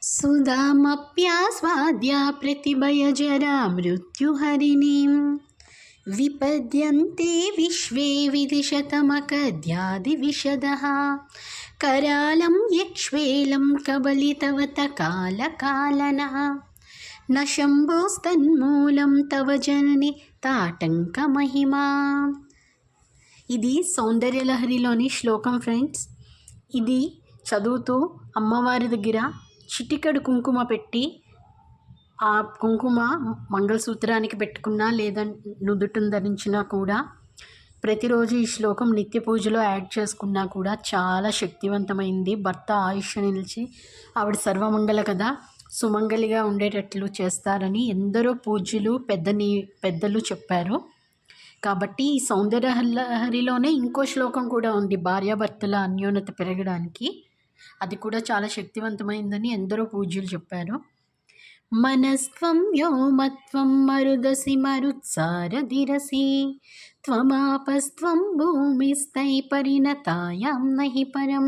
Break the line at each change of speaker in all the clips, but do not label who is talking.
सुधामप्यास्वाद्या प्रतिभयजरा मृत्युहरिणीं विपद्यन्ते विश्वे विदिशतमकद्यादिविशदः करालं यक्ष्वेलं कबलितवत कालकालनः न शम्भोस्तन्मूलं तव जननि తాటంకమహిమా. ఇది సౌందర్యలహరిలోని శ్లోకం ఫ్రెండ్స్. ఇది చదువుతూ అమ్మవారి దగ్గర చిటికెడు కుంకుమ పెట్టి ఆ కుంకుమ మంగళసూత్రానికి పెట్టుకున్నా లేదా నుదుటిని ధరించినా కూడా ప్రతిరోజు ఈ శ్లోకం నిత్య పూజలో యాడ్ చేసుకున్నా కూడా చాలా శక్తివంతమైంది. భర్త ఆయుష్ నిలిచి ఆవిడ సర్వమంగళ కదా, సుమంగళిగా ఉండేటట్లు చేస్తారని ఎందరో పూజ్యులు పెద్దలు చెప్పారు. కాబట్టి ఈ సౌందర్యలహరిలోనే ఇంకో శ్లోకం కూడా ఉంది, భార్యాభర్తల అన్యోన్యత పెరగడానికి. అది కూడా చాలా శక్తివంతమైందని ఎందరో పూజ్యులు చెప్పారు. మనస్త్వం వ్యోమత్వం మరుదసి మరుత్సారధిరసి త్వమాపస్త్వం భూమిస్థై పరిణతాయాం నహి పరం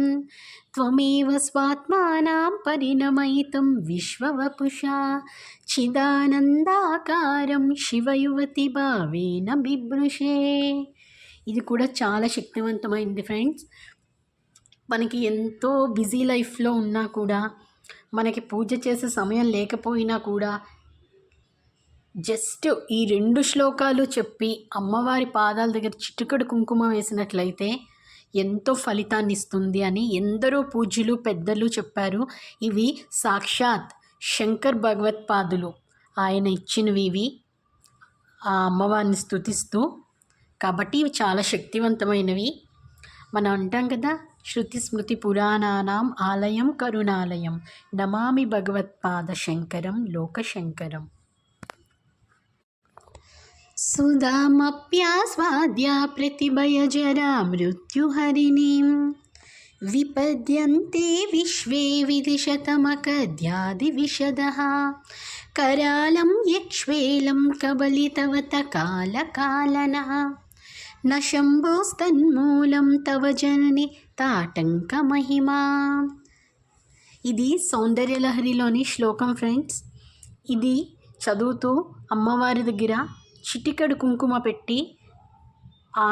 త్వమేవ స్వాత్మానాం పరిణమయితం విశ్వవపుషా చిదానందాకారం శివయువతి భావేన బిభృషే. ఇది కూడా చాలా శక్తివంతమైంది ఫ్రెండ్స్. మనకి ఎంతో బిజీ లైఫ్లో ఉన్నా కూడా, మనకి పూజ చేసే సమయం లేకపోయినా కూడా జస్ట్ ఈ 2 శ్లోకాలు చెప్పి అమ్మవారి పాదాల దగ్గర చిటికెడు కుంకుమ వేసినట్లయితే ఎంతో ఫలితాన్ని ఇస్తుంది అని ఎందరో పూజ్యులు పెద్దలు చెప్పారు. ఇవి సాక్షాత్ శంకర్ భగవత్పాదులు ఆయన ఇచ్చినవి ఇవి ఆ అమ్మవారిని స్తుతిస్తూ. కాబట్టి ఇవి చాలా శక్తివంతమైనవి. మనం అంటాం కదా, శృతి స్మృతి పురాణానాం ఆలయం కరుణాలయం నమామి భగవత్పాద శంకరం లోకశంకరం. సుధామప్యాస్వాద్య ప్రతిభయజరా మృత్యుహరిణీం విపద్యంతే విశ్వే విదిశతమకద్యాదివిశదః करालं यक्ष्वेलं कबलितवत कालकालनः न शम्भोस्तन्मूलं तव जननि తాటంకమహిమా. ఇది సౌందర్యలహరిలోని శ్లోకం ఫ్రెండ్స్. ఇది చదువుతూ అమ్మవారి దగ్గర చిటికెడు కుంకుమ పెట్టి ఆ